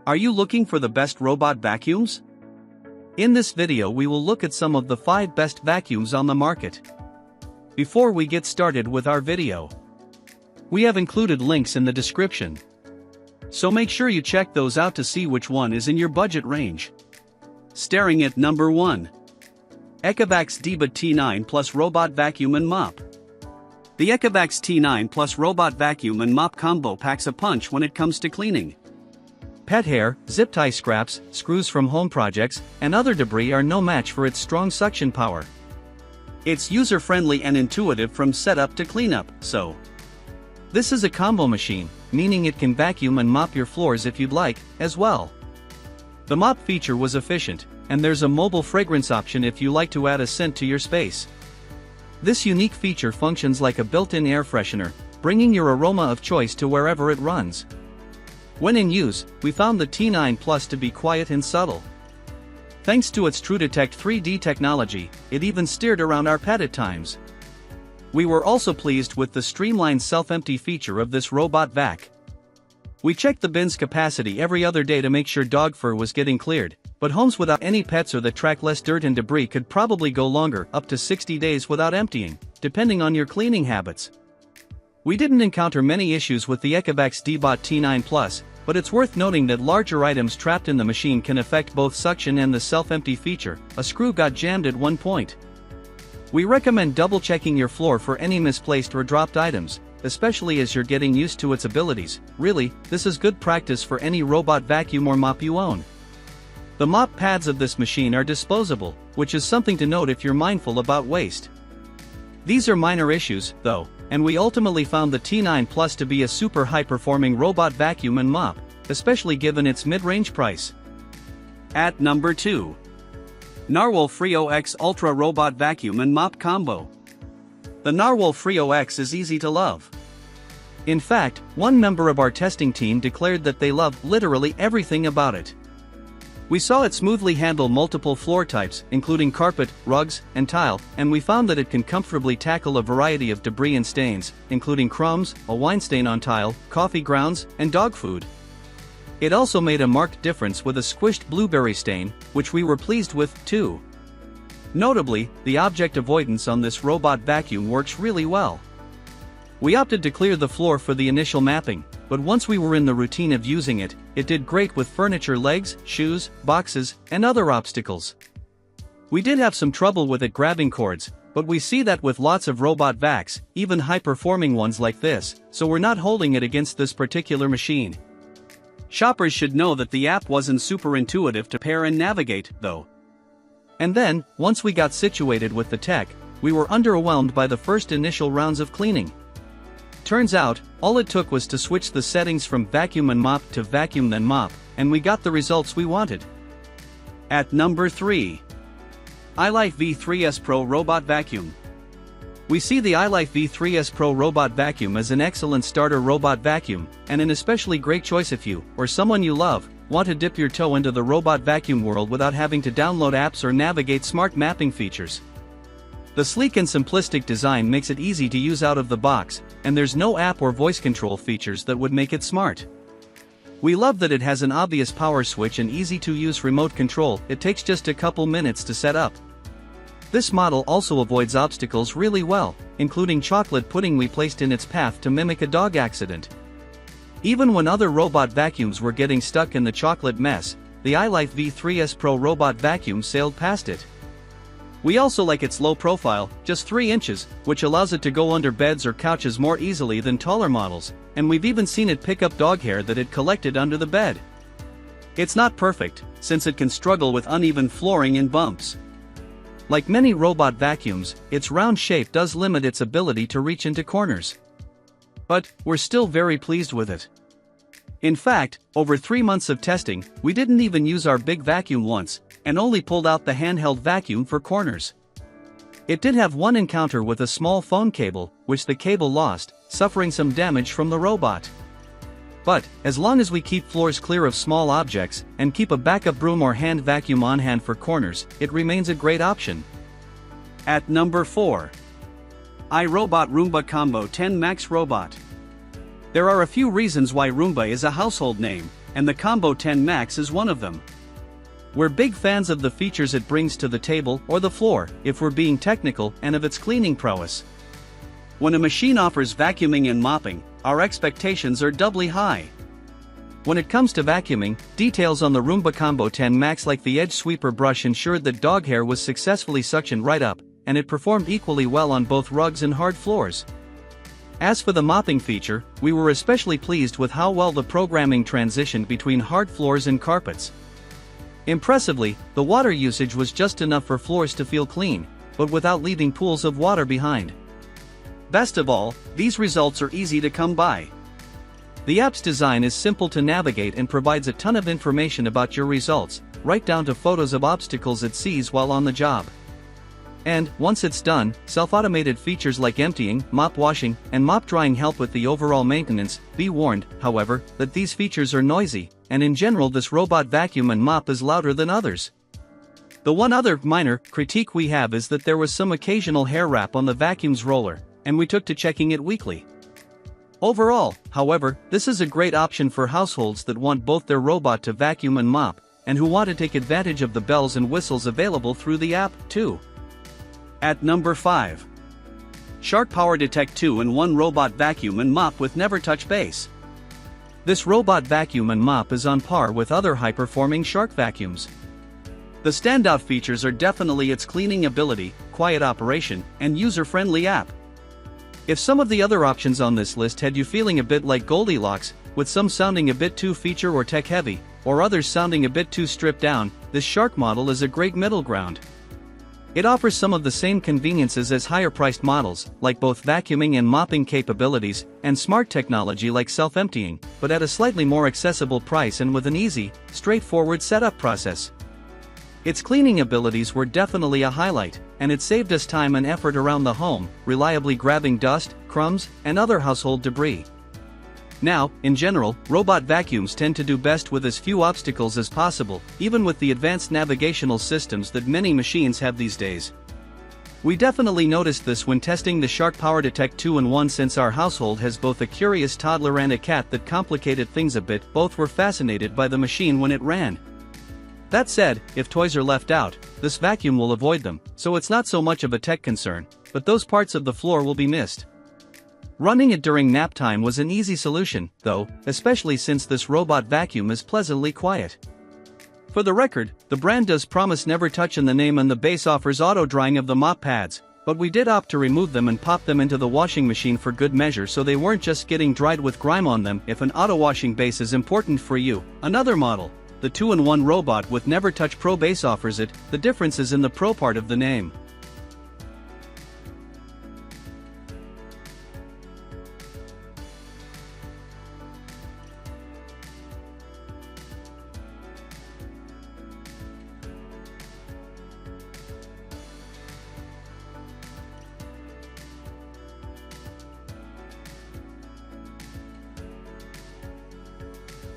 Are you looking for the best robot vacuums? In this video we will look at some of the 5 best vacuums on the market. Before we get started with our video, we have included links in the description, so make sure you check those out to see which one is in your budget range. Starting at number 1. ECOVACS DEEBOT T9 Plus Robot Vacuum and Mop. The ECOVACS T9 Plus Robot Vacuum and Mop combo packs a punch when it comes to cleaning. Pet hair, zip tie scraps, screws from home projects, and other debris are no match for its strong suction power. It's user-friendly and intuitive from setup to cleanup, so this is a combo machine, meaning it can vacuum and mop your floors if you'd like, as well. The mop feature was efficient, and there's a mobile fragrance option if you like to add a scent to your space. This unique feature functions like a built-in air freshener, bringing your aroma of choice to wherever it runs. When in use, we found the T9 Plus to be quiet and subtle. Thanks to its TrueDetect 3D technology, it even steered around our pet at times. We were also pleased with the streamlined self-empty feature of this robot vac. We checked the bin's capacity every other day to make sure dog fur was getting cleared, but homes without any pets or that track less dirt and debris could probably go longer, up to 60 days without emptying, depending on your cleaning habits. We didn't encounter many issues with the ECOVACS DEEBOT T9 Plus, but it's worth noting that larger items trapped in the machine can affect both suction and the self-empty feature. A screw got jammed at one point. We recommend double-checking your floor for any misplaced or dropped items, especially as you're getting used to its abilities. Really, this is good practice for any robot vacuum or mop you own. The mop pads of this machine are disposable, which is something to note if you're mindful about waste. These are minor issues, though, and we ultimately found the T9 Plus to be a super high-performing robot vacuum and mop, especially given its mid-range price. At number 2. Narwal Freo X Ultra Robot Vacuum and Mop Combo. The Narwal Freo X is easy to love. In fact, one member of our testing team declared that they love literally everything about it. We saw it smoothly handle multiple floor types, including carpet, rugs, and tile, and we found that it can comfortably tackle a variety of debris and stains, including crumbs, a wine stain on tile, coffee grounds, and dog food. It also made a marked difference with a squished blueberry stain, which we were pleased with, too. Notably, the object avoidance on this robot vacuum works really well. We opted to clear the floor for the initial mapping, but once we were in the routine of using it, it did great with furniture legs, shoes, boxes, and other obstacles. We did have some trouble with it grabbing cords, but we see that with lots of robot vacs, even high-performing ones like this, so we're not holding it against this particular machine. Shoppers should know that the app wasn't super intuitive to pair and navigate, though. And then, once we got situated with the tech, we were underwhelmed by the first initial rounds of cleaning. Turns out, all it took was to switch the settings from vacuum and mop to vacuum then mop, and we got the results we wanted. At number 3. iLife V3S Pro Robot Vacuum. We see the iLife V3S Pro Robot Vacuum as an excellent starter robot vacuum, and an especially great choice if you, or someone you love, want to dip your toe into the robot vacuum world without having to download apps or navigate smart mapping features. The sleek and simplistic design makes it easy to use out of the box, and there's no app or voice control features that would make it smart. We love that it has an obvious power switch and easy-to-use remote control. It takes just a couple minutes to set up. This model also avoids obstacles really well, including chocolate pudding we placed in its path to mimic a dog accident. Even when other robot vacuums were getting stuck in the chocolate mess, the iLife V3S Pro Robot Vacuum sailed past it. We also like its low profile, just 3 inches, which allows it to go under beds or couches more easily than taller models, and we've even seen it pick up dog hair that it collected under the bed. It's not perfect, since it can struggle with uneven flooring and bumps. Like many robot vacuums, its round shape does limit its ability to reach into corners. But, we're still very pleased with it. In fact, over 3 months of testing, we didn't even use our big vacuum once, and only pulled out the handheld vacuum for corners. It did have one encounter with a small phone cable, which the cable lost, suffering some damage from the robot. But, as long as we keep floors clear of small objects, and keep a backup broom or hand vacuum on hand for corners, it remains a great option. At number 4. iRobot Roomba Combo 10 Max Robot. There are a few reasons why Roomba is a household name, and the Combo 10 Max is one of them. We're big fans of the features it brings to the table or the floor, if we're being technical, and of its cleaning prowess. When a machine offers vacuuming and mopping, our expectations are doubly high. When it comes to vacuuming, details on the Roomba Combo 10 Max like the edge sweeper brush ensured that dog hair was successfully suctioned right up, and it performed equally well on both rugs and hard floors. As for the mopping feature, we were especially pleased with how well the programming transitioned between hard floors and carpets. Impressively, the water usage was just enough for floors to feel clean, but without leaving pools of water behind. Best of all, these results are easy to come by. The app's design is simple to navigate and provides a ton of information about your results, right down to photos of obstacles it sees while on the job. And, once it's done, self-automated features like emptying, mop washing, and mop drying help with the overall maintenance. Be warned, however, that these features are noisy, and in general this robot vacuum and mop is louder than others. The one other minor critique we have is that there was some occasional hair wrap on the vacuum's roller, and we took to checking it weekly. Overall, however, this is a great option for households that want both their robot to vacuum and mop, and who want to take advantage of the bells and whistles available through the app, too. At number 5. Shark PowerDetect 2-in-1 Robot Vacuum and Mop with NeverTouch Base. This robot vacuum and mop is on par with other high-performing Shark vacuums. The standout features are definitely its cleaning ability, quiet operation, and user-friendly app. If some of the other options on this list had you feeling a bit like Goldilocks, with some sounding a bit too feature or tech-heavy, or others sounding a bit too stripped down, this Shark model is a great middle ground. It offers some of the same conveniences as higher-priced models, like both vacuuming and mopping capabilities, and smart technology like self-emptying, but at a slightly more accessible price and with an easy, straightforward setup process. Its cleaning abilities were definitely a highlight, and it saved us time and effort around the home, reliably grabbing dust, crumbs, and other household debris. Now, in general, robot vacuums tend to do best with as few obstacles as possible, even with the advanced navigational systems that many machines have these days. We definitely noticed this when testing the Shark PowerDetect 2-in-1 since our household has both a curious toddler and a cat that complicated things a bit. Both were fascinated by the machine when it ran. That said, if toys are left out, this vacuum will avoid them, so it's not so much of a tech concern, but those parts of the floor will be missed. Running it during nap time was an easy solution, though, especially since this robot vacuum is pleasantly quiet. For the record, the brand does promise NeverTouch in the name and the base offers auto-drying of the mop pads, but we did opt to remove them and pop them into the washing machine for good measure so they weren't just getting dried with grime on them. If an auto-washing base is important for you, another model, the 2-in-1 robot with NeverTouch Pro base offers it. The difference is in the Pro part of the name.